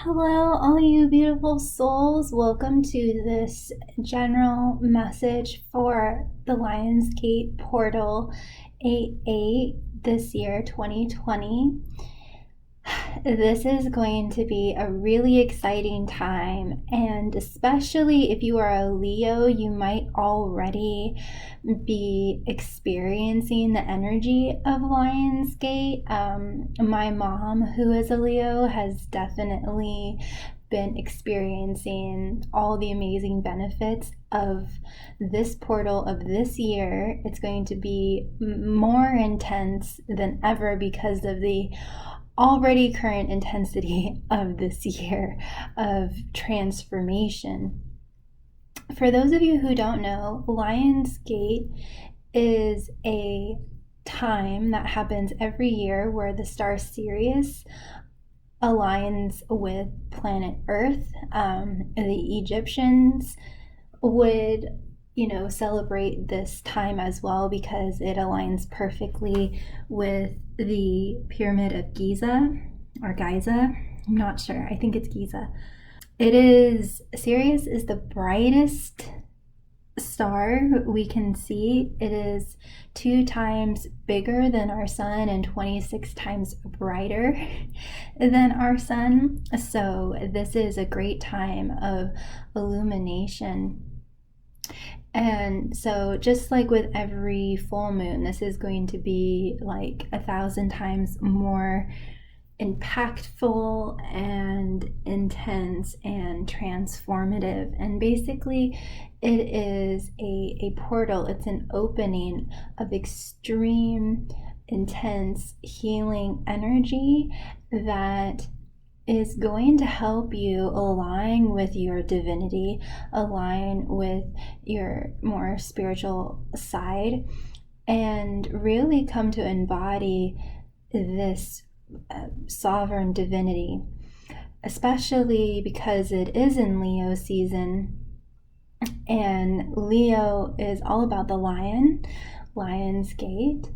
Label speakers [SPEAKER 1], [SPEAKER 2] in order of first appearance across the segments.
[SPEAKER 1] Hello, all you beautiful souls. Welcome to this general message for the Lionsgate Portal 8/8 this year, 2020. This is going to be a really exciting time, and especially if you are a Leo, you might already be experiencing the energy of Lionsgate. My mom, who is a Leo, has definitely been experiencing all the amazing benefits of this portal of this year. It's going to be more intense than ever because of the already current intensity of this year of transformation. For those of you who don't know, Lionsgate is a time that happens every year where the star Sirius aligns with planet Earth. The Egyptians would celebrate this time as well because it aligns perfectly with the Pyramid of Giza or Giza. I'm not sure. I think it's Giza. Sirius is the brightest star we can see. It is 2 times bigger than our sun and 26 times brighter than our sun. So this is a great time of illumination. And so just like with every full moon, this is going to be like 1,000 times more impactful and intense and transformative. And basically it is a portal. It's an opening of extreme, intense healing energy that is going to help you align with your divinity, align with your more spiritual side, and really come to embody this sovereign divinity, especially because it is in Leo season. And Leo is all about the lion, Lionsgate,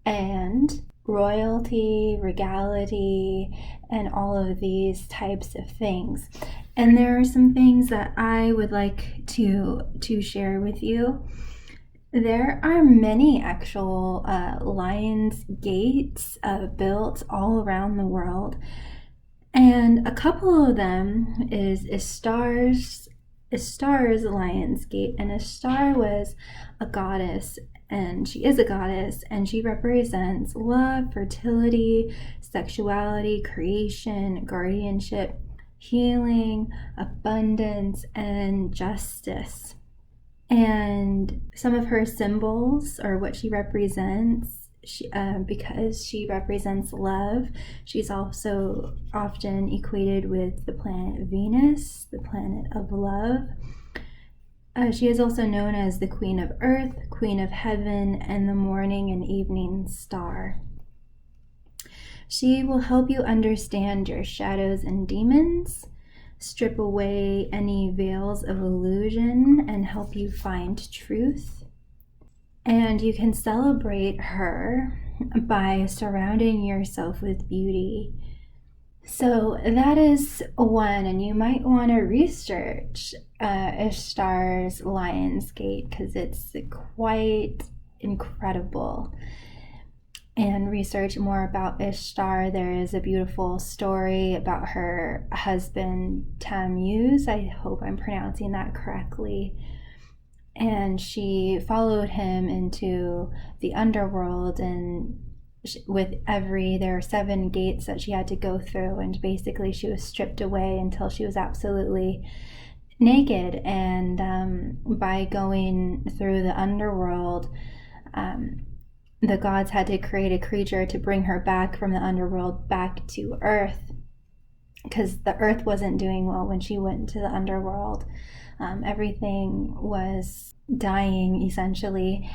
[SPEAKER 1] and royalty, regality, and all of these types of things. And there are some things that I would like to share with you. There are many actual Lionsgates built all around the world, and a couple of them is Ishtar's Lionsgate. And Ishtar was a goddess, and she is a goddess, and she represents love, fertility, sexuality, creation, guardianship, healing, abundance, and justice. And some of her symbols are what she represents. Because she represents love, she's also often equated with the planet Venus, the planet of love. She is also known as the Queen of Earth, Queen of Heaven, and the morning and evening star. She will help you understand your shadows and demons, strip away any veils of illusion, and help you find truth. And you can celebrate her by surrounding yourself with beauty. So that is one, and you might want to research Ishtar's Lionsgate because it's quite incredible. And research more about Ishtar. There is a beautiful story about her husband Tammuz. I hope I'm pronouncing that correctly. And she followed him into the underworld, and there are 7 gates that she had to go through, and basically she was stripped away until she was absolutely naked. And by going through the underworld, the gods had to create a creature to bring her back from the underworld back to Earth, because the Earth wasn't doing well when she went to the underworld. Everything was dying essentially,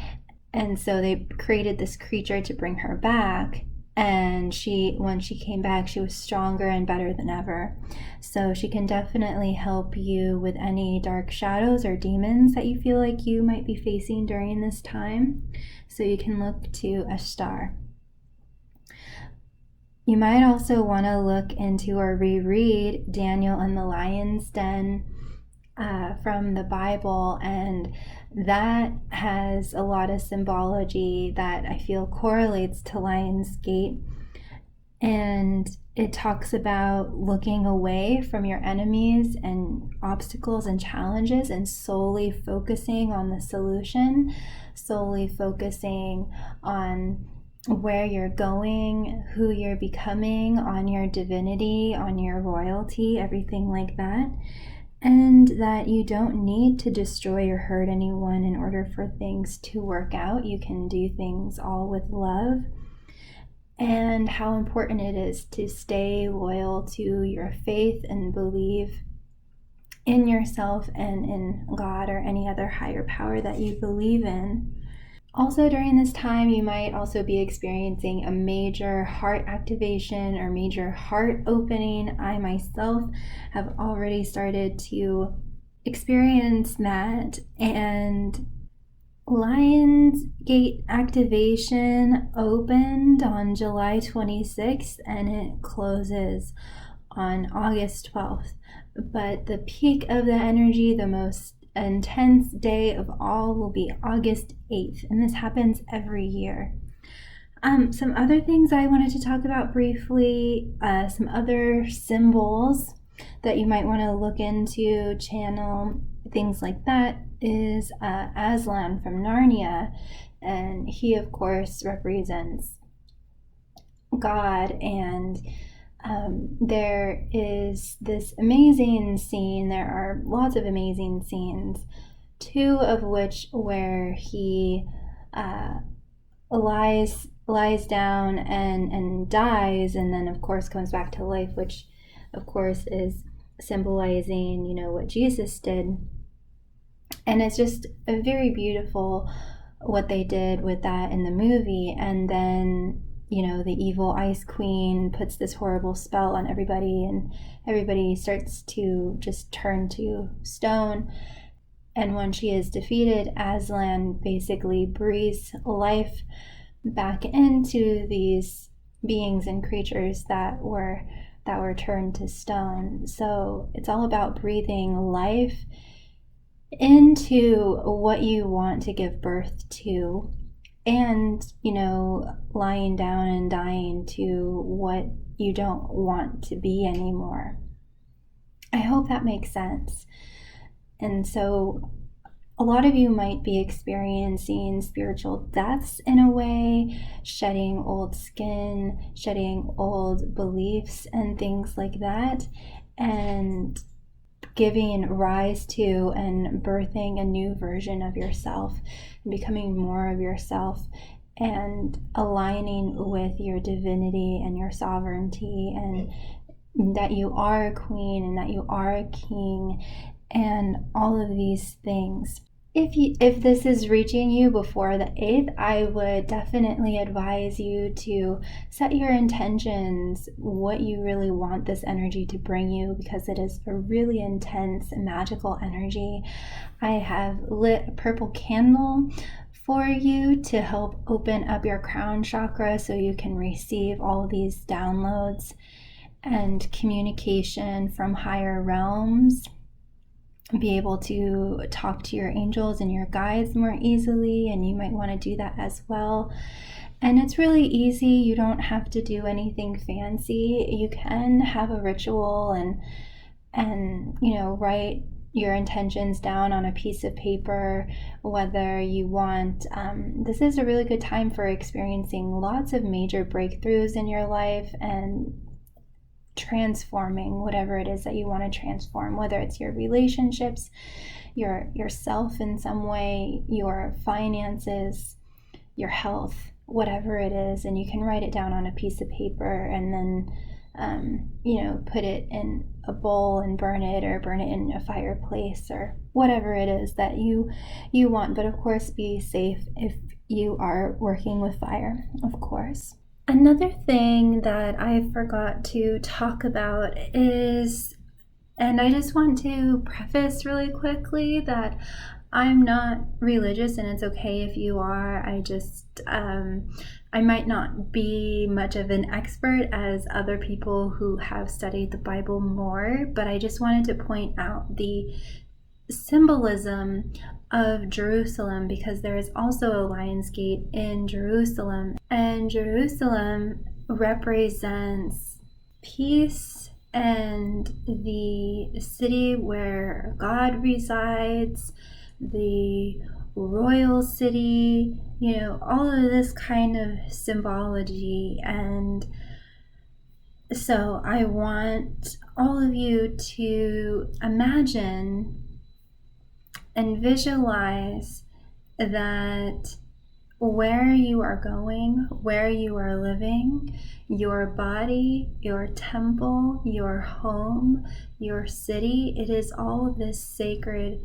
[SPEAKER 1] and so they created this creature to bring her back. And when she came back, she was stronger and better than ever. So she can definitely help you with any dark shadows or demons that you feel like you might be facing during this time. So you can look to Ishtar. You might also want to look into or reread Daniel and the Lion's Den from the Bible, and that has a lot of symbology that I feel correlates to Lion's Gate. And it talks about looking away from your enemies and obstacles and challenges and solely focusing on the solution, solely focusing on where you're going, who you're becoming, on your divinity, on your royalty, everything like that. And that you don't need to destroy or hurt anyone in order for things to work out. You can do things all with love. And how important it is to stay loyal to your faith and believe in yourself and in God or any other higher power that you believe in. Also, during this time, you might also be experiencing a major heart activation or major heart opening. I myself have already started to experience that, and Lion's Gate activation opened on July 26th and it closes on August 12th. But the peak of the energy, the most intense day of all, will be August 8th, and this happens every year. Some other things I wanted to talk about briefly, some other symbols that you might want to look into, channel, things like that, is Aslan from Narnia, and he of course represents God. And there is this amazing scene, there are lots of amazing scenes, two of which where he lies down and dies, and then of course comes back to life, which of course is symbolizing, what Jesus did. And it's just a very beautiful what they did with that in the movie. And then, the evil Ice Queen puts this horrible spell on everybody, and everybody starts to just turn to stone. And when she is defeated, Aslan basically breathes life back into these beings and creatures that were turned to stone. So it's all about breathing life into what you want to give birth to, and lying down and dying to what you don't want to be anymore. I hope that makes sense. And so a lot of you might be experiencing spiritual deaths in a way, shedding old skin, shedding old beliefs and things like that, and giving rise to and birthing a new version of yourself, becoming more of yourself, and aligning with your divinity and your sovereignty, and that you are a queen and that you are a king, and all of these things. If this is reaching you before the 8th, I would definitely advise you to set your intentions, what you really want this energy to bring you, because it is a really intense, magical energy. I have lit a purple candle for you to help open up your crown chakra so you can receive all these downloads and communication from higher realms. Be able to talk to your angels and your guides more easily, and you might want to do that as well. And it's really easy. You don't have to do anything fancy. You can have a ritual and write your intentions down on a piece of paper, whether you want. This is a really good time for experiencing lots of major breakthroughs in your life and transforming whatever it is that you want to transform, whether it's your relationships, yourself in some way, your finances, your health, whatever it is. And you can write it down on a piece of paper and then put it in a bowl and burn it, or burn it in a fireplace, or whatever it is that you want. But of course, be safe if you are working with fire, of course. Another thing that I forgot to talk about is, and I just want to preface really quickly that I'm not religious, and it's okay if you are. I just I might not be much of an expert as other people who have studied the Bible more, but I just wanted to point out the symbolism of Jerusalem, because there is also a Lion's Gate in Jerusalem, and Jerusalem represents peace and the city where God resides, the royal city, all of this kind of symbology. And so I want all of you to imagine and visualize that where you are going, where you are living, your body, your temple, your home, your city, it is all this sacred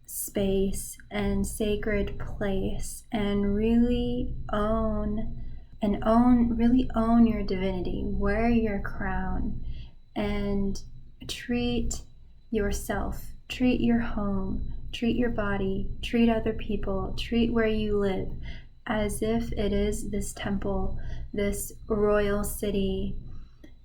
[SPEAKER 1] space and sacred place, and really own your divinity, wear your crown, and treat yourself, treat your home, treat your body, treat other people, treat where you live as if it is this temple, this royal city,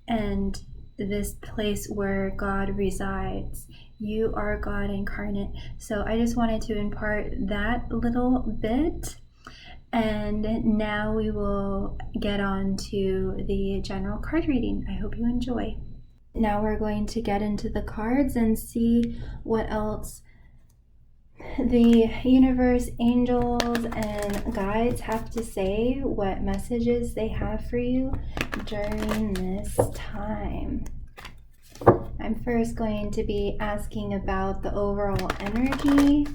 [SPEAKER 1] and this place where God resides. You are God incarnate. So I just wanted to impart that little bit. And now we will get on to the general card reading. I hope you enjoy. Now we're going to get into the cards and see what else the universe, angels, and guides have to say, what messages they have for you during this time. I'm first going to be asking about the overall energy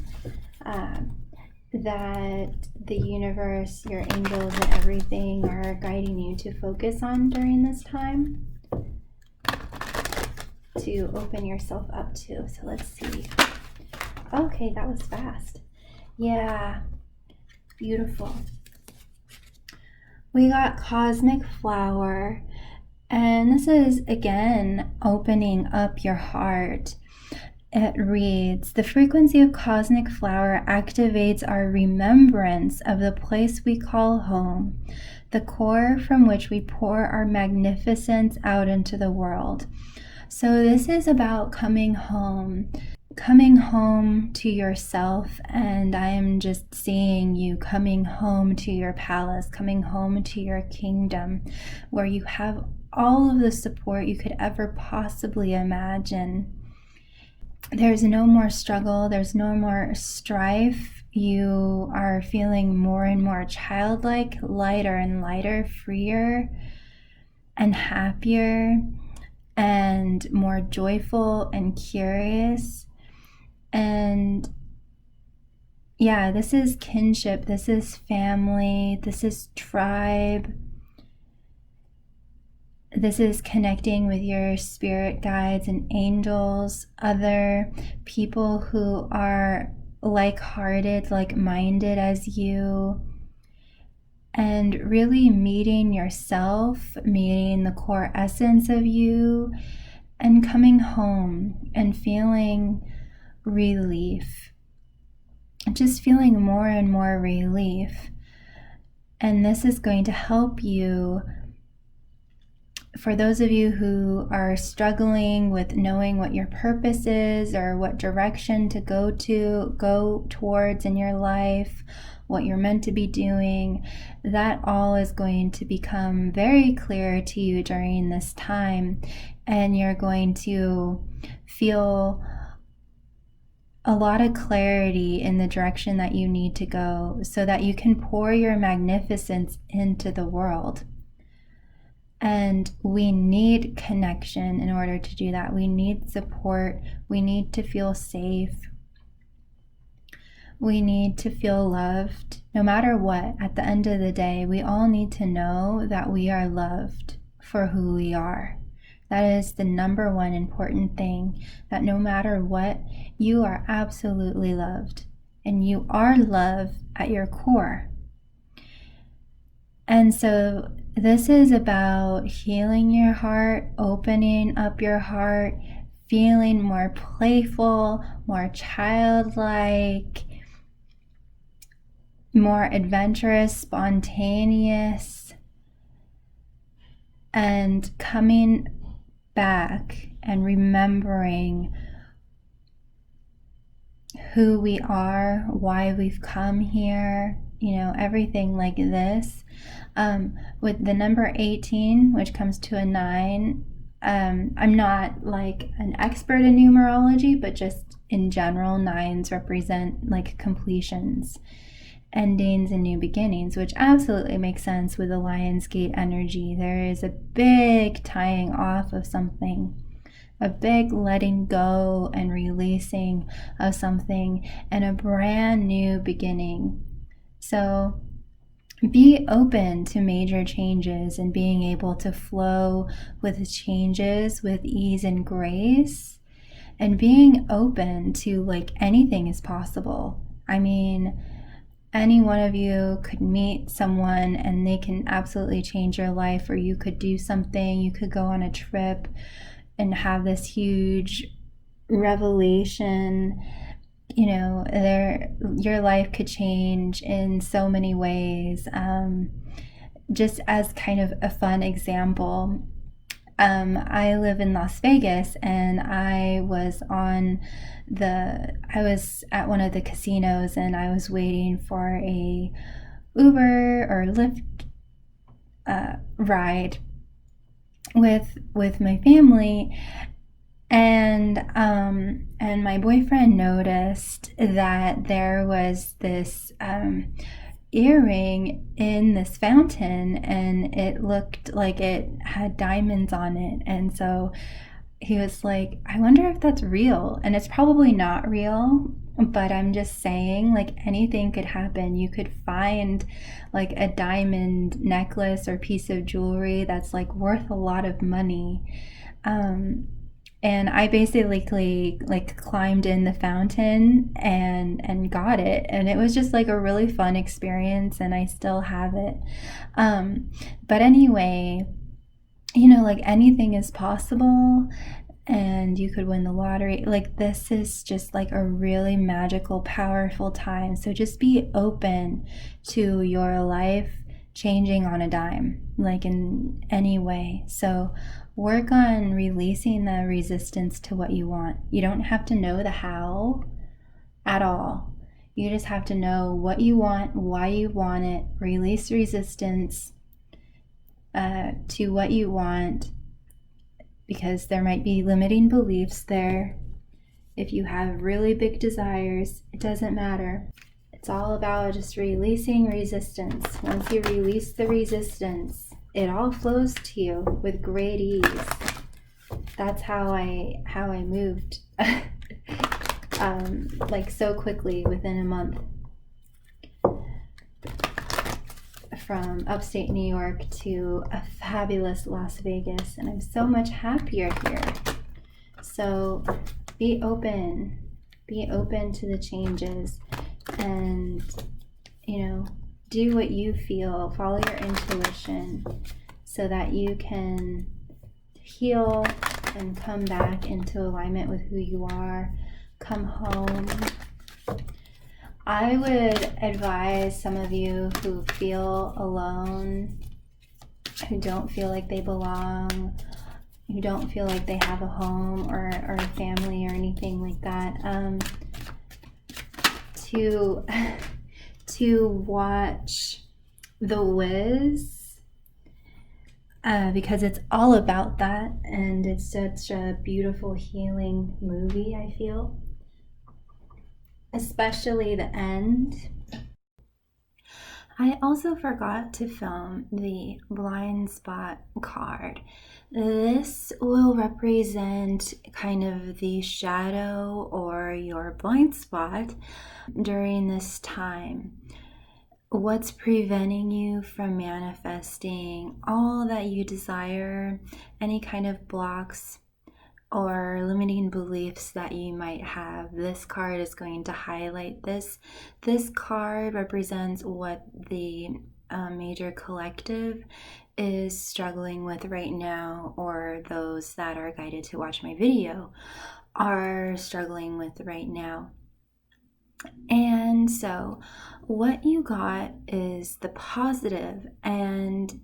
[SPEAKER 1] that the universe, your angels, and everything are guiding you to focus on during this time, to open yourself up to. So let's see. Okay, that was fast. Yeah, beautiful. We got Cosmic Flower, and this is again opening up your heart. It reads, the frequency of Cosmic Flower activates our remembrance of the place we call home, the core from which we pour our magnificence out into the world. So this is about coming home to yourself, and I am just seeing you coming home to your palace, coming home to your kingdom, where you have all of the support you could ever possibly imagine. There's no more struggle, there's no more strife. You are feeling more and more childlike, lighter and lighter, freer and happier, and more joyful and curious. And yeah, this is kinship, this is family, this is tribe. This is connecting with your spirit guides and angels, other people who are like-hearted, like-minded as you, and really meeting yourself, meeting the core essence of you, and coming home and feeling relief, just feeling more and more relief. And this is going to help you. For those of you who are struggling with knowing what your purpose is, or what direction to go towards in your life, what you're meant to be doing, that all is going to become very clear to you during this time, and you're going to feel a lot of clarity in the direction that you need to go, so that you can pour your magnificence into the world. And we need connection in order to do that. We need support. We need to feel safe. We need to feel loved. No matter what, at the end of the day, we all need to know that we are loved for who we are. That is the number one important thing, that no matter what, you are absolutely loved. And you are love at your core. And so this is about healing your heart, opening up your heart, feeling more playful, more childlike, more adventurous, spontaneous, and coming back and remembering who we are, why we've come here, everything like this. With the number 18, which comes to a 9, I'm not like an expert in numerology, but just in general, 9s represent like completions, endings, and new beginnings, which absolutely makes sense with the Lionsgate energy. There is a big tying off of something, a big letting go and releasing of something, and a brand new beginning. So be open to major changes and being able to flow with changes with ease and grace, and being open to like anything is possible. I mean, any one of you could meet someone and they can absolutely change your life, or you could do something, you could go on a trip and have this huge revelation. Your life could change in so many ways. Just as kind of a fun example, I live in Las Vegas, and I was at one of the casinos, and I was waiting for a Uber or Lyft ride with my family, and my boyfriend noticed that there was this earring in this fountain, and it looked like it had diamonds on it. And so he was like, I wonder if that's real. And it's probably not real, but I'm just saying, like, anything could happen. You could find like a diamond necklace or piece of jewelry that's like worth a lot of money. And I basically like climbed in the fountain and got it, and it was just like a really fun experience, and I still have it. But anyway, like anything is possible, and you could win the lottery. Like, this is just like a really magical, powerful time. So just be open to your life changing on a dime, like in any way. So work on releasing the resistance to what you want. You don't have to know the how at all. You just have to know what you want, why you want it. Release resistance to what you want, because there might be limiting beliefs there. If you have really big desires, it doesn't matter. It's all about just releasing resistance. Once you release the resistance, it all flows to you with great ease. That's how I moved like so quickly within a month from upstate New York to a fabulous Las Vegas, and I'm so much happier here. So be open to the changes, and do what you feel, follow your intuition, so that you can heal and come back into alignment with who you are. Come home. I would advise some of you who feel alone, who don't feel like they belong, who don't feel like they have a home or a family or anything like that, to watch The Wiz, because it's all about that, and it's such a beautiful healing movie, I feel. Especially the end. I also forgot to film the Blindspot card. This will represent kind of the shadow or your blind spot during this time. What's preventing you from manifesting all that you desire, any kind of blocks or limiting beliefs that you might have. This card is going to highlight this. This card represents what the major collective is struggling with right now, or those that are guided to watch my video are struggling with right now. And so what you got is the positive, and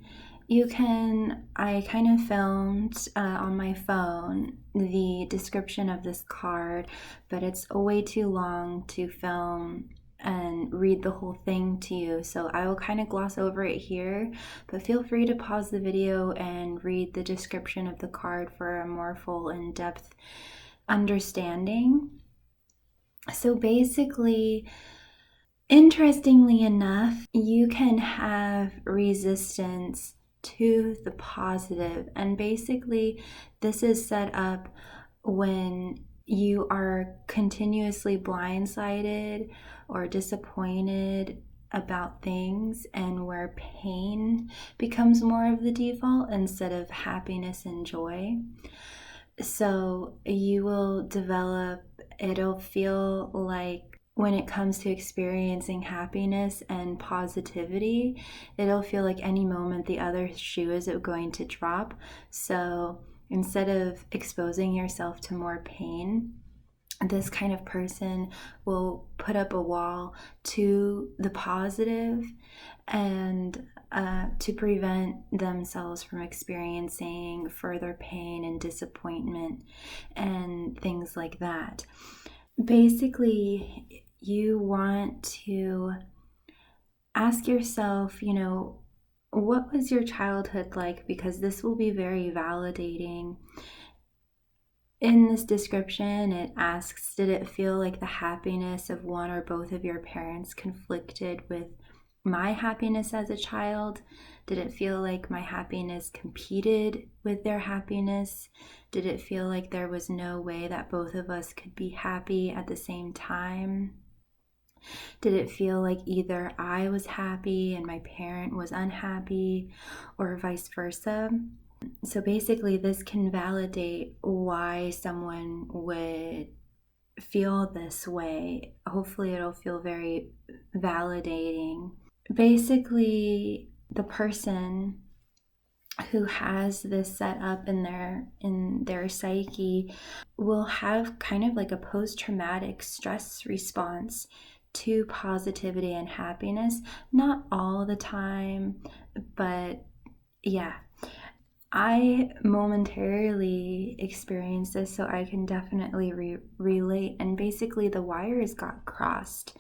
[SPEAKER 1] I kind of filmed on my phone the description of this card, but it's way too long to film and read the whole thing to you. So I will kind of gloss over it here, but feel free to pause the video and read the description of the card for a more full in-depth understanding. So basically, interestingly enough, you can have resistance to the positive, and basically this is set up when you are continuously blindsided or disappointed about things, and where pain becomes more of the default instead of happiness and joy. So you will develop, it'll feel like when it comes to experiencing happiness and positivity, it'll feel like any moment the other shoe is going to drop. So instead of exposing yourself to more pain, this kind of person will put up a wall to the positive, and to prevent themselves from experiencing further pain and disappointment and things like that. Basically, you want to ask yourself, what was your childhood like? Because this will be very validating. In this description, it asks, did it feel like the happiness of one or both of your parents conflicted with my happiness as a child? Did it feel like my happiness competed with their happiness? Did it feel like there was no way that both of us could be happy at the same time? Did it feel like either I was happy and my parent was unhappy, or vice versa? So basically, this can validate why someone would feel this way. Hopefully, it'll feel very validating. Basically, the person who has this set up in their psyche will have kind of like a post-traumatic stress response to positivity and happiness. Not all the time, but yeah. I momentarily experienced this, so I can definitely relate. And basically, the wires got crossed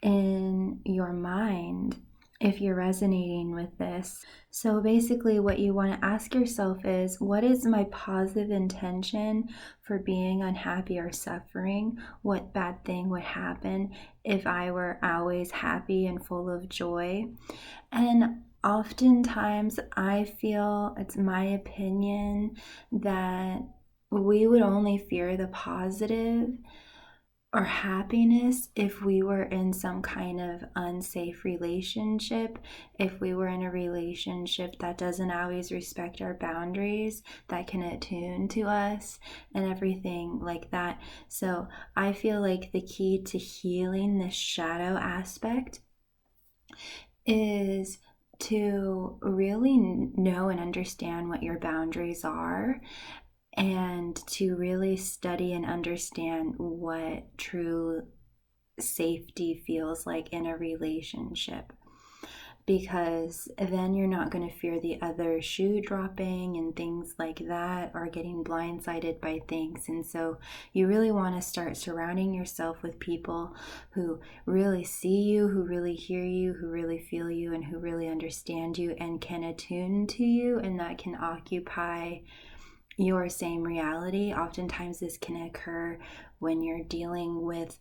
[SPEAKER 1] in your mind if you're resonating with this. So basically, what you want to ask yourself is, what is my positive intention for being unhappy or suffering? What bad thing would happen if I were always happy and full of joy? And oftentimes, I feel, it's my opinion, that we would only fear the positive or happiness if we were in some kind of unsafe relationship, if we were in a relationship that doesn't always respect our boundaries, that can attune to us and everything like that. So I feel like the key to healing this shadow aspect is to really know and understand what your boundaries are, and to really study and understand what true safety feels like in a relationship. Because then you're not going to fear the other shoe dropping and things like that, or getting blindsided by things. And so you really want to start surrounding yourself with people who really see you, who really hear you, who really feel you, and who really understand you and can attune to you, and that can occupy your same reality. Oftentimes this can occur when you're dealing with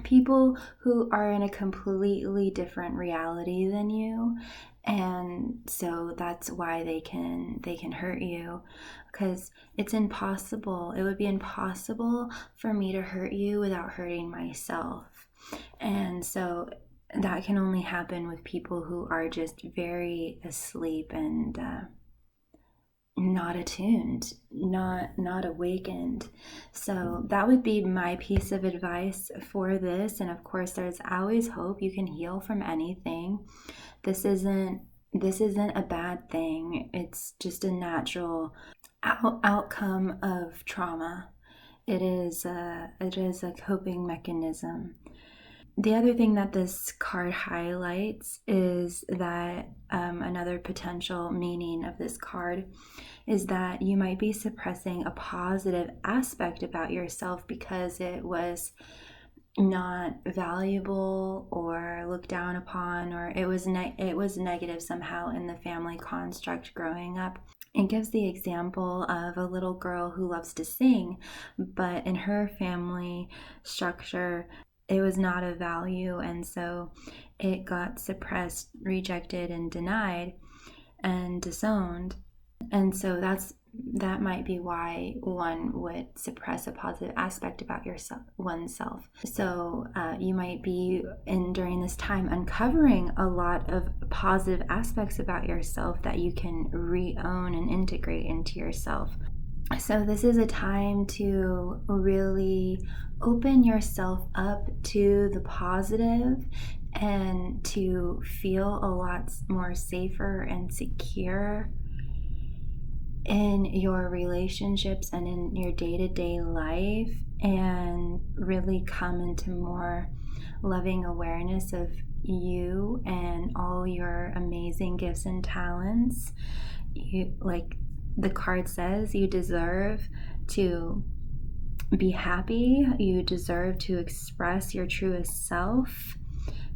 [SPEAKER 1] people who are in a completely different reality than you, and so that's why they can hurt you, because it would be impossible for me to hurt you without hurting myself. And so that can only happen with people who are just very asleep and not attuned, not awakened. So that would be my piece of advice for this. And of course, there's always hope. You can heal from anything. This isn't a bad thing. It's just a natural outcome of trauma. it is a coping mechanism. The other thing that this card highlights is that another potential meaning of this card is that you might be suppressing a positive aspect about yourself because it was not valuable or looked down upon, or it was negative somehow in the family construct growing up. It gives the example of a little girl who loves to sing, but in her family structure, it was not of value, and so it got suppressed, rejected, and denied, and disowned. And so that might be why one would suppress a positive aspect about oneself. So you might be during this time uncovering a lot of positive aspects about yourself that you can re-own and integrate into yourself. So this is a time to really open yourself up to the positive and to feel a lot more safer and secure in your relationships and in your day-to-day life, and really come into more loving awareness of you and all your amazing gifts and talents. You, like the card says, you deserve to be happy, you deserve to express your truest self,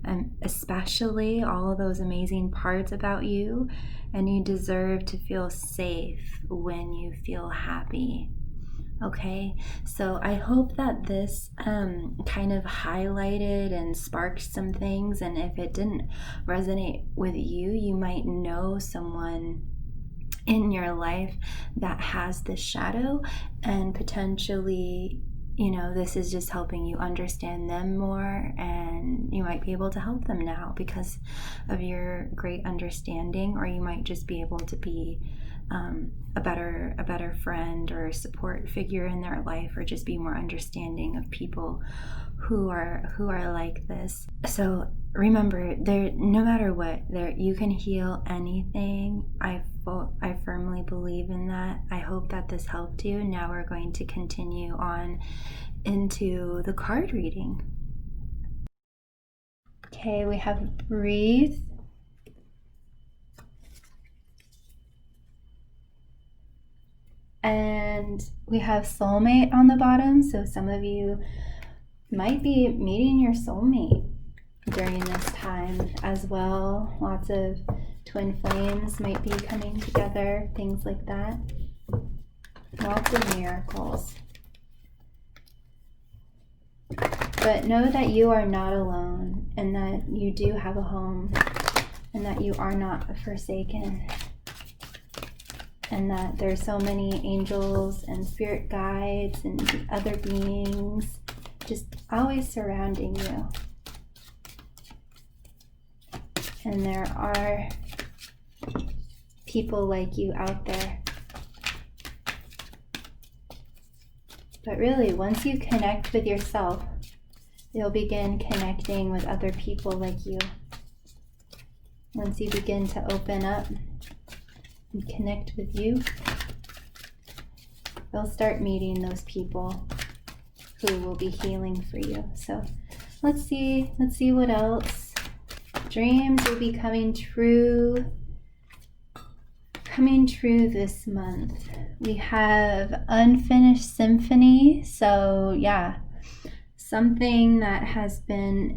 [SPEAKER 1] and especially all of those amazing parts about you, and you deserve to feel safe when you feel happy. Okay, so I hope that this kind of highlighted and sparked some things, and if it didn't resonate with you, you might know someone in your life that has this shadow, and potentially, this is just helping you understand them more, and you might be able to help them now because of your great understanding, or you might just be able to be a better friend or support figure in their life, or just be more understanding of people who are like this. So remember, no matter what, you can heal anything. I firmly believe in that. I hope that this helped you. Now we're going to continue on into the card reading. Okay, we have breathe, and we have soulmate on the bottom. So some of you might be meeting your soulmate during this time as well. Lots of twin flames might be coming together, things like that. Lots of miracles. But know that you are not alone, and that you do have a home, and that you are not forsaken, and that there's so many angels and spirit guides and other beings just always surrounding you. And there are people like you out there. But really, once you connect with yourself, you'll begin connecting with other people like you. Once you begin to open up and connect with you, you'll start meeting those people who will be healing for you. So let's see what else. Dreams will be coming true this month. We have unfinished symphony. So yeah, something that has been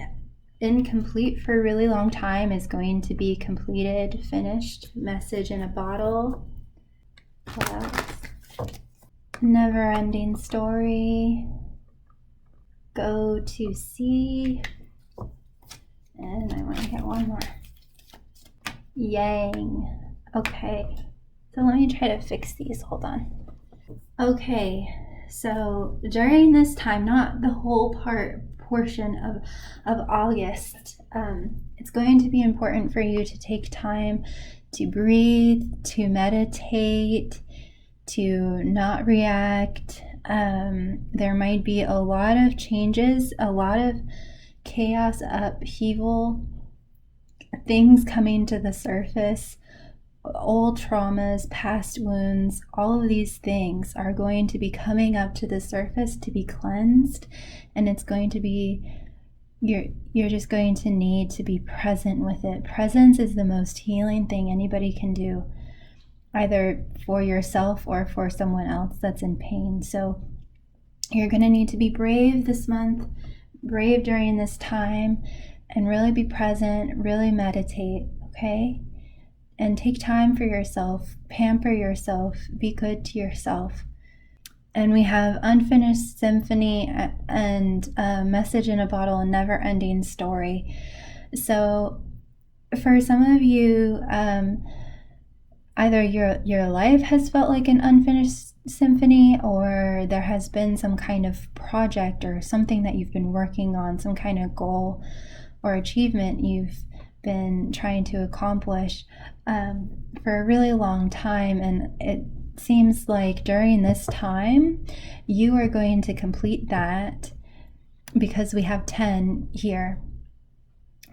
[SPEAKER 1] incomplete for a really long time is going to be completed, finished. Message in a bottle. What else? Never ending story. Go to sea. And I want to get one more. Yang. Okay, so let me try to fix these. Hold on. Okay, so during this time, not the whole portion of August, it's going to be important for you to take time to breathe, to meditate, to not react. There might be a lot of changes, a lot of chaos, upheaval, things coming to the surface old traumas, past wounds, all of these things are going to be coming up to the surface to be cleansed, and it's going to be, you're just going to need to be present with it. Presence is the most healing thing anybody can do, either for yourself or for someone else that's in pain. So you're going to need to be brave this month, brave during this time, and really be present, really meditate, okay? And take time for yourself, pamper yourself, be good to yourself. And we have Unfinished Symphony and Message in a Bottle, a never-ending story. So for some of you, either your life has felt like an unfinished symphony, or there has been some kind of project or something that you've been working on, some kind of goal or achievement you've been trying to accomplish for a really long time, and it seems like during this time you are going to complete that, because we have 10 here,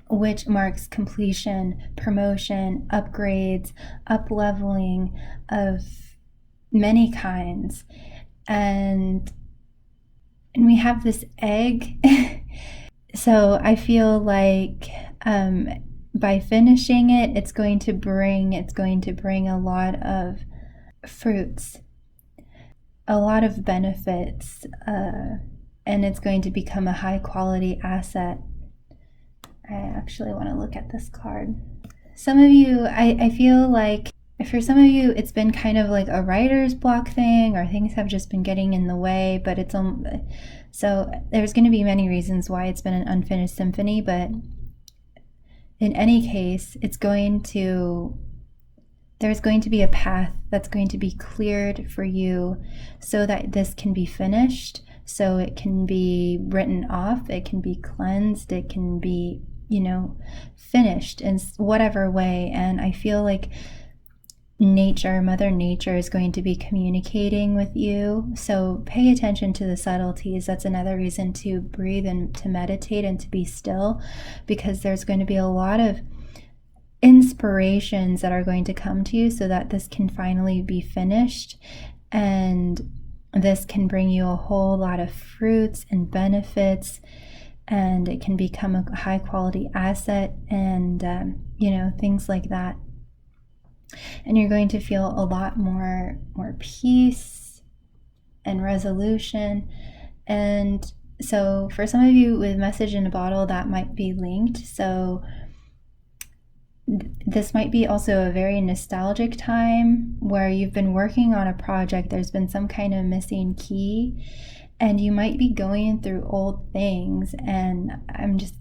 [SPEAKER 1] which marks completion, promotion, upgrades, up-leveling of many kinds. And we have this egg. So I feel like by finishing it, it's going to bring a lot of fruits, a lot of benefits, and it's going to become a high quality asset. I actually want to look at this card. Some of you, I feel like for some of you, it's been kind of like a writer's block thing, or things have just been getting in the way, but it's so there's going to be many reasons why it's been an unfinished symphony, but in any case, there's going to be a path that's going to be cleared for you so that this can be finished, so it can be written off, it can be cleansed, it can be, finished in whatever way. And I feel like Mother Nature is going to be communicating with you. So pay attention to the subtleties. That's another reason to breathe and to meditate and to be still, because there's going to be a lot of inspirations that are going to come to you so that this can finally be finished, and this can bring you a whole lot of fruits and benefits, and it can become a high quality asset, and things like that. And you're going to feel a lot more peace and resolution. And so for some of you with Message in a Bottle, that might be linked. So this might be also a very nostalgic time where you've been working on a project, there's been some kind of missing key, and you might be going through old things. And I'm just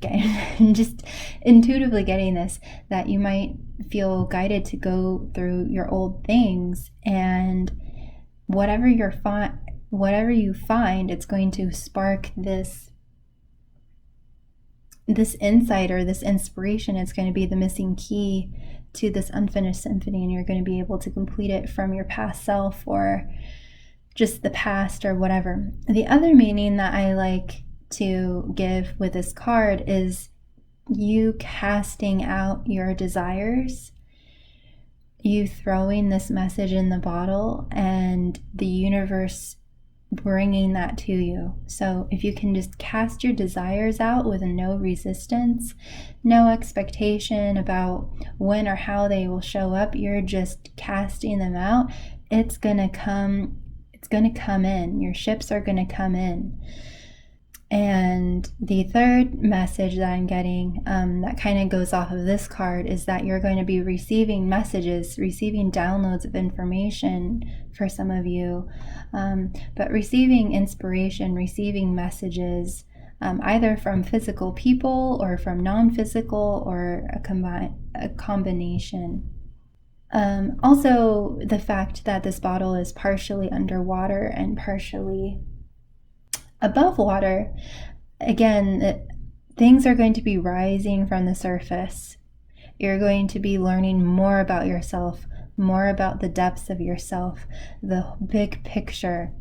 [SPEAKER 1] intuitively getting this, that you might feel guided to go through your old things, and whatever you find, it's going to spark this insight or this inspiration. It's going to be the missing key to this unfinished symphony, and you're going to be able to complete it from your past self, or just the past, or whatever. The other meaning that I like to give with this card is you casting out your desires, you throwing this message in the bottle, and the universe bringing that to you. So if you can just cast your desires out with no resistance, no expectation about when or how they will show up, you're just casting them out, it's gonna come in. Your ships are gonna come in. And the third message that I'm getting that kind of goes off of this card is that you're going to be receiving messages, receiving downloads of information for some of you, but receiving inspiration, receiving messages, either from physical people or from non-physical, or a combination. Also, the fact that this bottle is partially underwater and partially above water, again, things are going to be rising from the surface. You're going to be learning more about yourself, more about the depths of yourself, the big picture.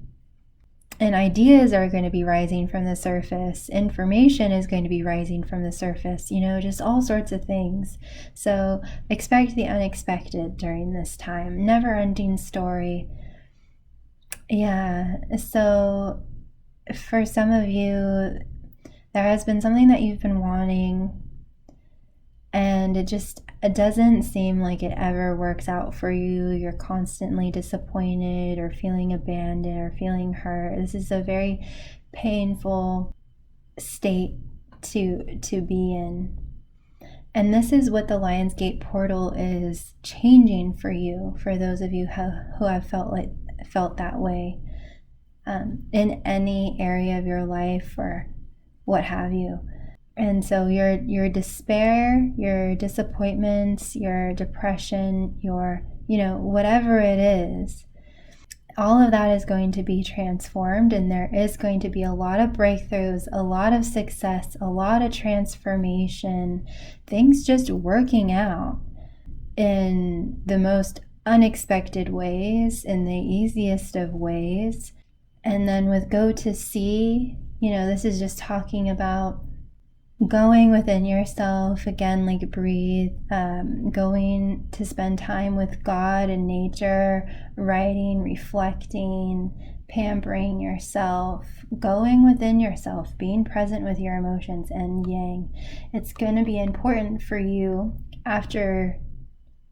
[SPEAKER 1] And ideas are going to be rising from the surface. Information is going to be rising from the surface, just all sorts of things. So expect the unexpected during this time. Never ending story. Yeah. So for some of you, there has been something that you've been wanting, and it doesn't seem like it ever works out for you. You're constantly disappointed or feeling abandoned or feeling hurt. This is a very painful state to be in. And this is what the Lionsgate portal is changing for you, for those of you who have felt that way in any area of your life or what have you. And so your despair, your disappointments, your depression, your, whatever it is, all of that is going to be transformed, and there is going to be a lot of breakthroughs, a lot of success, a lot of transformation, things just working out in the most unexpected ways, in the easiest of ways. And then with go to see, this is just talking about going within yourself, again, like breathe, going to spend time with God and nature, writing, reflecting, pampering yourself, going within yourself, being present with your emotions and yang. It's going to be important for you after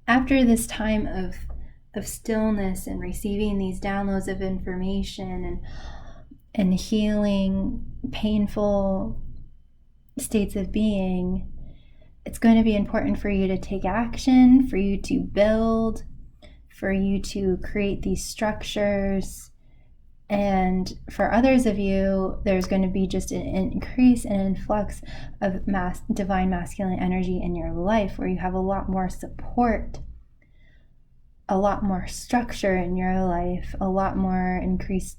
[SPEAKER 1] this time of stillness and receiving these downloads of information and healing painful states of being. It's going to be important for you to take action, for you to build, for you to create these structures. And for others of you, there's going to be just an increase and influx of divine masculine energy in your life, where you have a lot more support, a lot more structure in your life, a lot more increased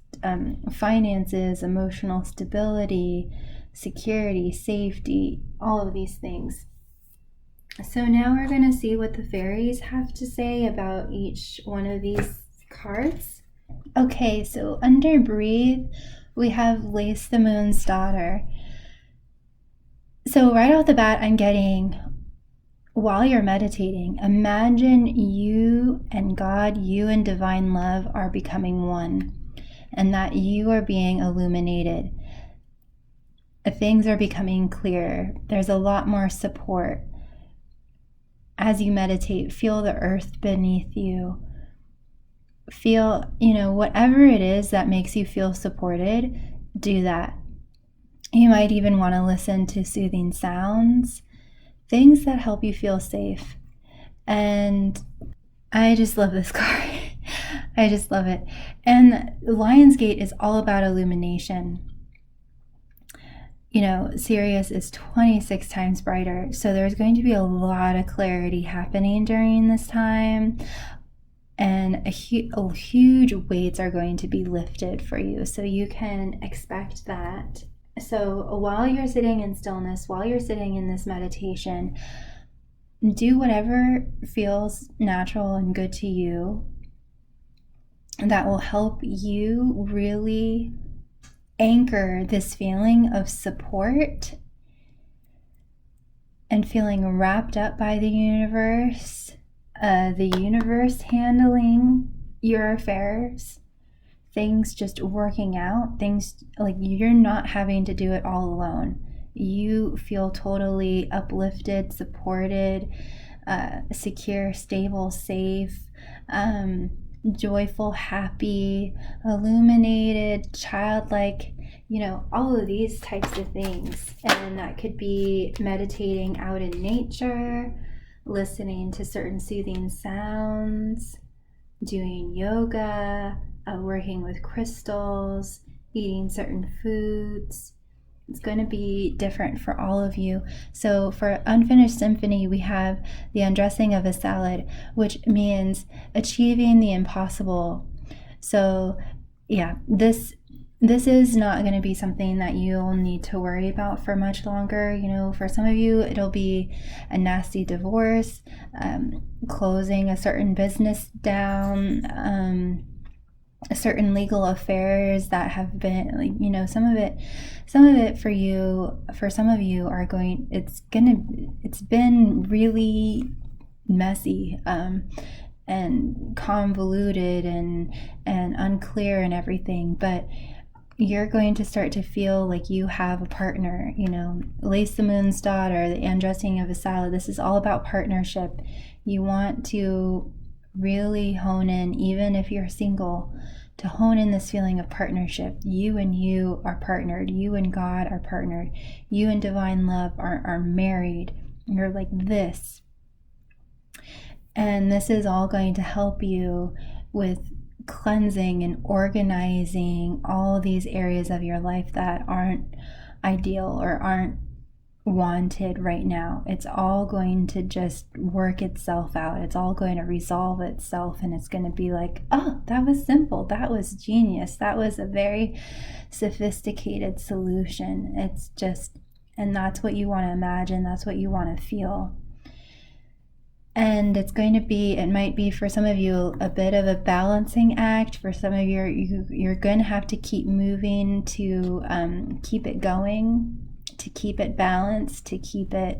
[SPEAKER 1] finances, emotional stability, security, safety, all of these things. So now we're going to see what the fairies have to say about each one of these cards. Okay, so under breathe, we have Lace the Moon's Daughter. So right off the bat, I'm getting, while you're meditating, imagine you and God, you and divine love are becoming one, and that you are being illuminated. Things are becoming clear. There's a lot more support. As you meditate, feel the earth beneath you. Feel, whatever it is that makes you feel supported, do that. You might even want to listen to soothing sounds, things that help you feel safe. And I just love this card. I just love it. And Lionsgate is all about illumination. Sirius is 26 times brighter, so there's going to be a lot of clarity happening during this time, and huge weights are going to be lifted for you, so you can expect that. So while you're sitting in stillness, while you're sitting in this meditation, do whatever feels natural and good to you that will help you really anchor this feeling of support and feeling wrapped up by the universe handling your affairs, things just working out, things like you're not having to do it all alone. You feel totally uplifted, supported, secure, stable, safe, joyful, happy, illuminated, childlike, all of these types of things. And that could be meditating out in nature, listening to certain soothing sounds, doing yoga, working with crystals, eating certain foods. It's going to be different for all of you. So for Unfinished Symphony, we have the undressing of a salad, which means achieving the impossible. So yeah, this is not going to be something that you'll need to worry about for much longer. For some of you, it'll be a nasty divorce, closing a certain business down, certain legal affairs that have been, like, you know, some of it for you, for some of you are going, it's been really messy, and convoluted and unclear and everything, but you're going to start to feel like you have a partner. You know, Lace the Moon's Daughter, the undressing of Asala, this is all about partnership. You want to really hone in, even if you're single, to hone in this feeling of partnership. You and you are partnered. You and God are partnered. You and divine love are married. You're like this. And this is all going to help you with cleansing and organizing all these areas of your life that aren't ideal or aren't wanted right now. It's all going to just work itself out. It's all going to resolve itself, and it's going to be like, oh, that was simple. That was genius. That was a very sophisticated solution. It's just, and that's what you want to imagine. That's what you want to feel. And it's going to be, it might be for some of you a bit of a balancing act. For some of you, you're going to have to keep moving to keep it going, to keep it balanced, to keep it,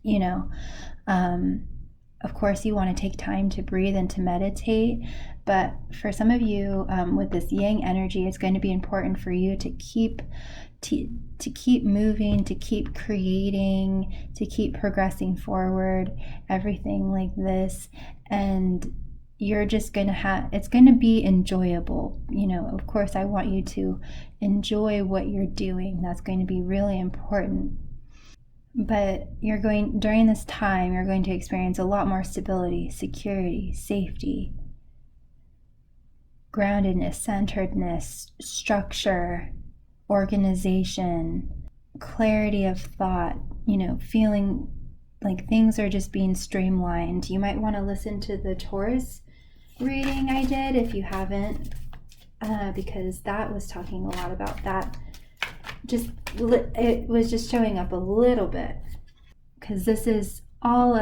[SPEAKER 1] you know, of course you want to take time to breathe and to meditate. But for some of you, with this yang energy, it's going to be important for you to keep moving, to keep creating, to keep progressing forward, everything like this. And you're just going to have, it's going to be enjoyable. You know, of course, I want you to enjoy what you're doing. That's going to be really important. But during this time, you're going to experience a lot more stability, security, safety, groundedness, centeredness, structure, organization, clarity of thought, you know, feeling like things are just being streamlined. You might want to listen to the Taurus reading I did if you haven't, because that was talking a lot about that. It was just showing up a little bit, because this is all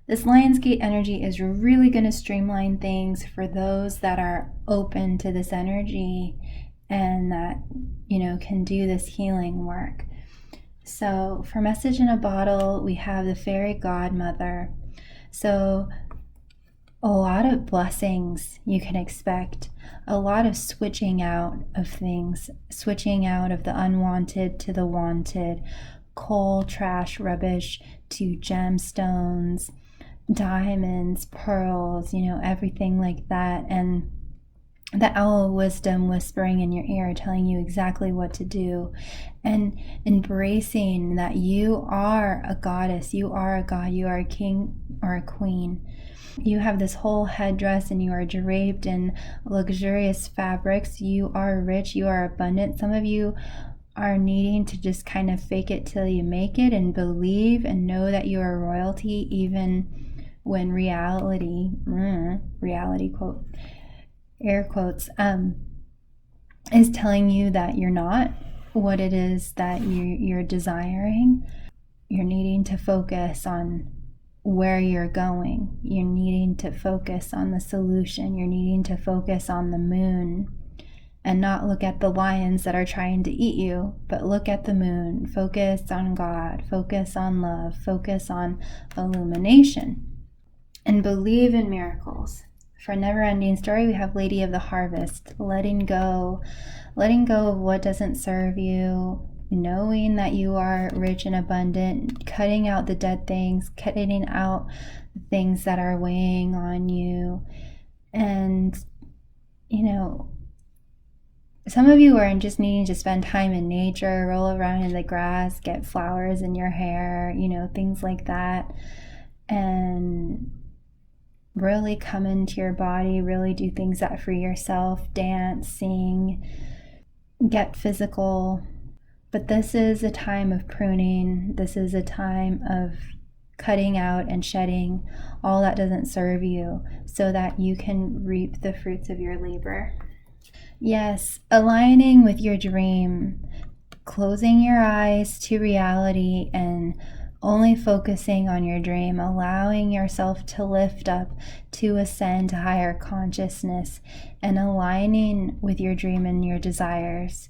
[SPEAKER 1] this Lionsgate energy is really going to streamline things for those that are open to this energy and that, you know, can do this healing work. So for message in a bottle, we have the fairy godmother. So a lot of blessings you can expect, a lot of switching out of things, switching out of the unwanted to the wanted, coal, trash, rubbish to gemstones, diamonds, pearls, you know, everything like that. And the owl wisdom whispering in your ear, telling you exactly what to do, and embracing that you are a goddess, you are a god, you are a king or a queen. You have this whole headdress and you are draped in luxurious fabrics. You are rich, you are abundant. Some of you are needing to just kind of fake it till you make it and believe and know that you are royalty, even when reality quote, air quotes, is telling you that you're not what it is that you're desiring. You're needing to focus on where you're going. You're needing to focus on the solution. You're needing to focus on the moon and not look at the lions that are trying to eat you, but look at the moon. Focus on God, focus on love, focus on illumination, and believe in miracles. For Never Ending Story, we have Lady of the Harvest, letting go of what doesn't serve you, knowing that you are rich and abundant, cutting out the dead things, cutting out the things that are weighing on you. And, you know, some of you are just needing to spend time in nature, roll around in the grass, get flowers in your hair, you know, things like that. And really come into your body, really do things that for yourself, dance, sing, get physical. But this is a time of pruning. This is a time of cutting out and shedding all that doesn't serve you so that you can reap the fruits of your labor. Yes, aligning with your dream, closing your eyes to reality and only focusing on your dream, allowing yourself to lift up, to ascend to higher consciousness, and aligning with your dream and your desires.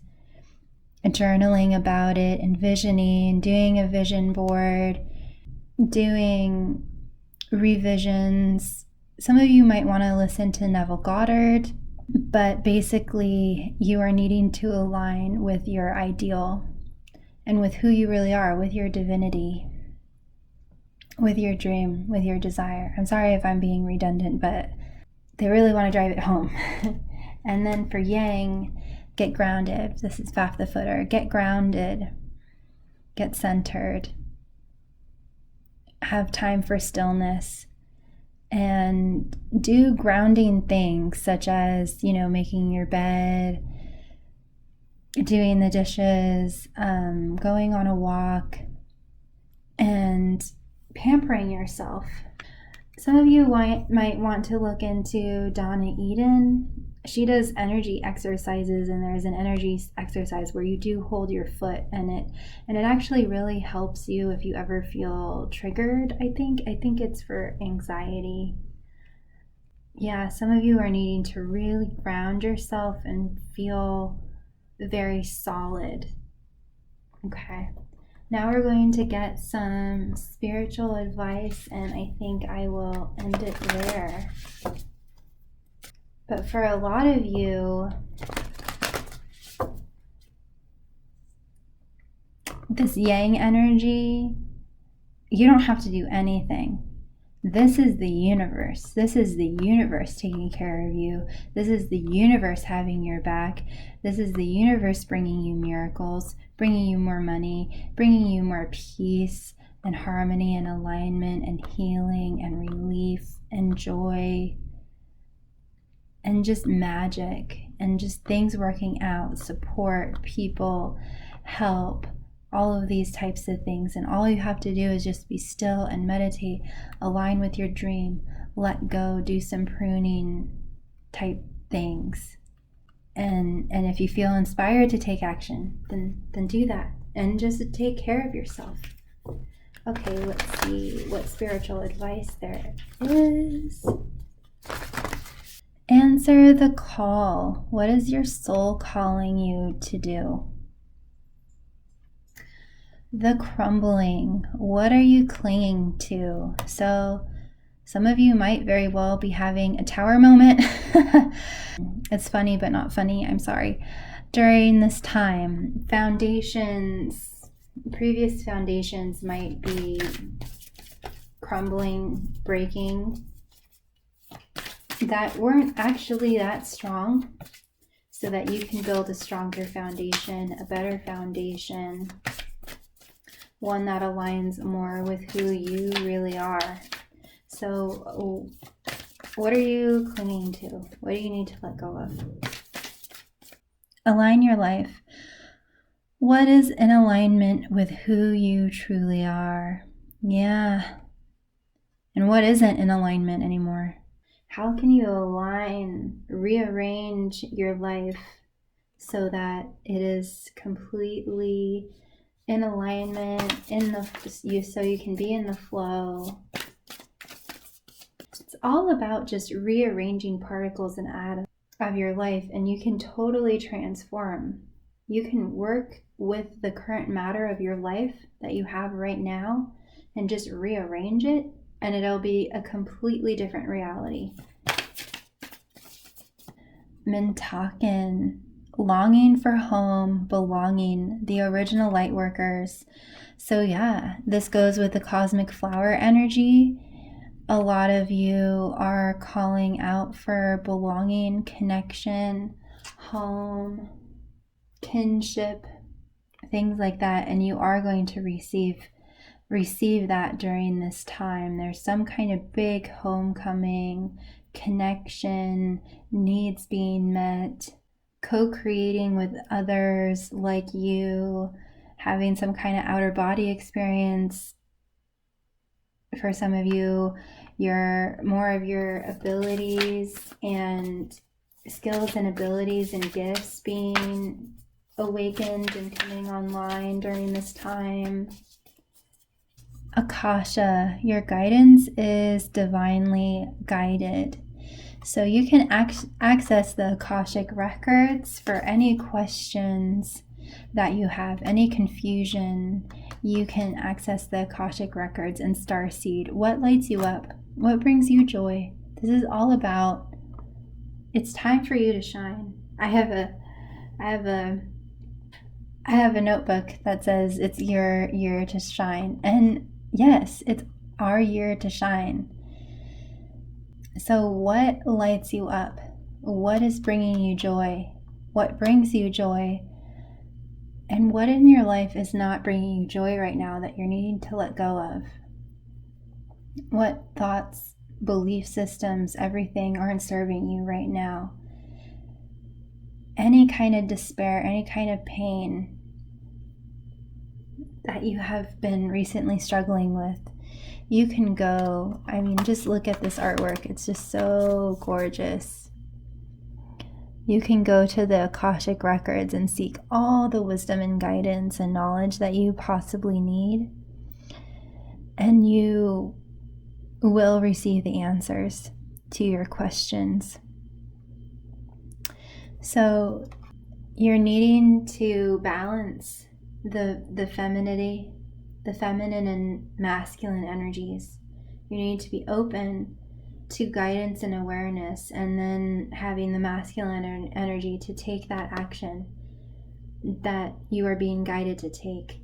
[SPEAKER 1] Journaling about it, envisioning, doing a vision board, doing revisions. Some of you might want to listen to Neville Goddard, but basically you are needing to align with your ideal and with who you really are, with your divinity, with your dream, with your desire. I'm sorry if I'm being redundant, but they really want to drive it home. And then for Yang, get grounded. This is Faf the Footer. Get grounded. Get centered. Have time for stillness. And do grounding things such as, making your bed, doing the dishes, going on a walk, and pampering yourself. Some of you might want to look into Donna Eden. She does energy exercises, and there's an energy exercise where you do hold your foot, and it actually really helps you if you ever feel triggered. I think it's for anxiety. Yeah, some of you are needing to really ground yourself and feel very solid. Okay. Now we're going to get some spiritual advice, and I think I will end it there. But for a lot of you, this Yang energy, you don't have to do anything. This is the universe. This is the universe taking care of you. This is the universe having your back. This is the universe bringing you miracles, bringing you more money, bringing you more peace and harmony and alignment and healing and relief and joy and just magic and just things working out, support, people, help, all of these types of things. And all you have to do is just be still and meditate, align with your dream, let go, do some pruning type things. And if you feel inspired to take action, then do that and just take care of yourself. Okay, let's see what spiritual advice there is. Answer the call. What is your soul calling you to do? The crumbling. What are you clinging to? So some of you might very well be having a tower moment. It's funny, but not funny. I'm sorry. During this time, previous foundations might be crumbling, breaking, that weren't actually that strong, so that you can build a stronger foundation, a better foundation, one that aligns more with who you really are. So what are you clinging to? What do you need to let go of? Align your life. What is in alignment with who you truly are? Yeah. And what isn't in alignment anymore? How can you align, rearrange your life so that it is completely in alignment, so you can be in the flow? It's all about just rearranging particles and atoms of your life, and you can totally transform. You can work with the current matter of your life that you have right now and just rearrange it, and it'll be a completely different reality. Mintaken, longing for home, belonging, the original light workers. So yeah, this goes with the cosmic flower energy. A lot of you are calling out for belonging, connection, home, kinship, things like that, and you are going to receive that during this time. There's some kind of big homecoming, connection, needs being met, co-creating with others like you, having some kind of outer body experience. For some of you, more of your abilities and skills and abilities and gifts being awakened and coming online during this time. Akasha, your guidance is divinely guided. So you can access the Akashic records for any questions that you have, any confusion. You can access the Akashic records and starseed. What lights you up? What brings you joy? This is all about, it's time for you to shine. I have a notebook that says it's your year to shine. And yes, it's our year to shine. So what lights you up? What is bringing you joy? What brings you joy? And what in your life is not bringing you joy right now that you're needing to let go of? What thoughts, belief systems, everything aren't serving you right now? Any kind of despair, any kind of pain that you have been recently struggling with, you can go, just look at this artwork. It's just so gorgeous. You can go to the Akashic records and seek all the wisdom and guidance and knowledge that you possibly need. And you will receive the answers to your questions. So you're needing to balance the femininity, the feminine and masculine energies. You need to be open to guidance and awareness, and then having the masculine energy to take that action that you are being guided to take,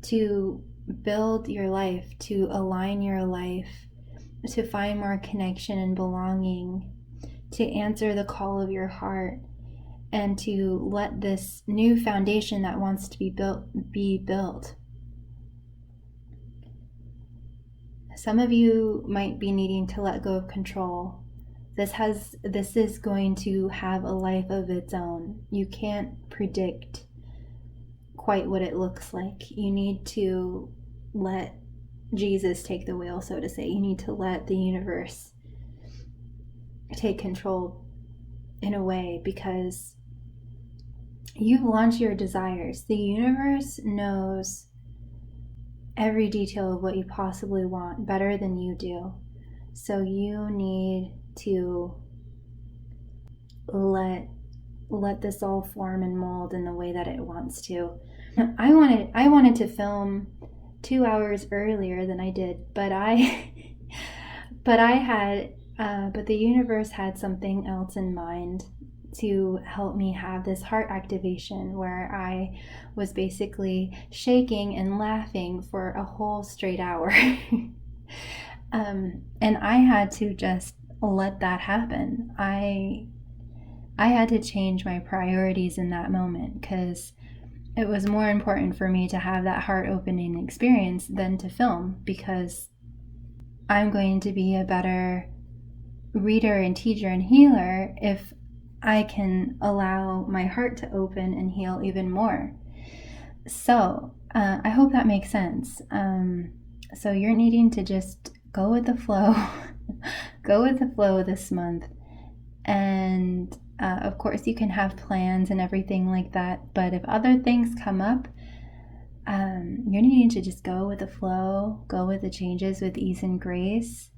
[SPEAKER 1] to build your life, to align your life, to find more connection and belonging, to answer the call of your heart, and to let this new foundation that wants to be built. Some of you might be needing to let go of control. This is going to have a life of its own. You can't predict quite what it looks like. You need to let Jesus take the wheel, so to say. You need to let the universe take control in a way, because you've launched your desires. The universe knows every detail of what you possibly want better than you do. So you need to let this all form and mold in the way that it wants to. I wanted to film 2 hours earlier than I did, but the universe had something else in mind to help me have this heart activation where I was basically shaking and laughing for a whole straight hour. And I had to just let that happen. I had to change my priorities in that moment, because it was more important for me to have that heart opening experience than to film, because I'm going to be a better reader and teacher and healer if I can allow my heart to open and heal even more. So I hope that makes sense. So you're needing to just go with the flow. Go with the flow this month. And of course you can have plans and everything like that, but if other things come up, you're needing to just go with the flow, go with the changes with ease and grace,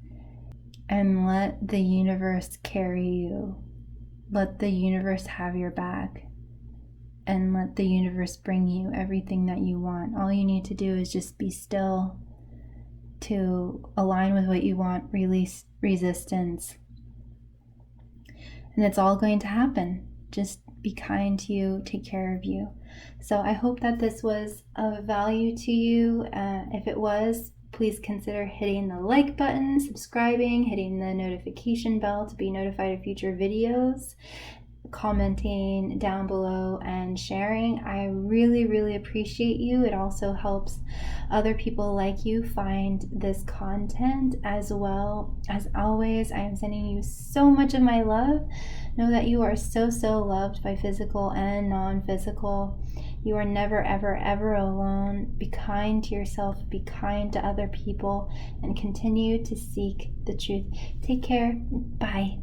[SPEAKER 1] and let the universe carry you. Let the universe have your back, and let the universe bring you everything that you want. All you need to do is just be still to align with what you want, release resistance, and it's all going to happen. Just be kind to you, take care of you. So I hope that this was of value to you. If it was, please consider hitting the like button, subscribing, hitting the notification bell to be notified of future videos, commenting down below, and sharing. I really, really appreciate you. It also helps other people like you find this content as well. As always, I am sending you so much of my love. Know that you are so, so loved by physical and non-physical. You are never, ever, ever alone. Be kind to yourself, be kind to other people, and continue to seek the truth. Take care. Bye.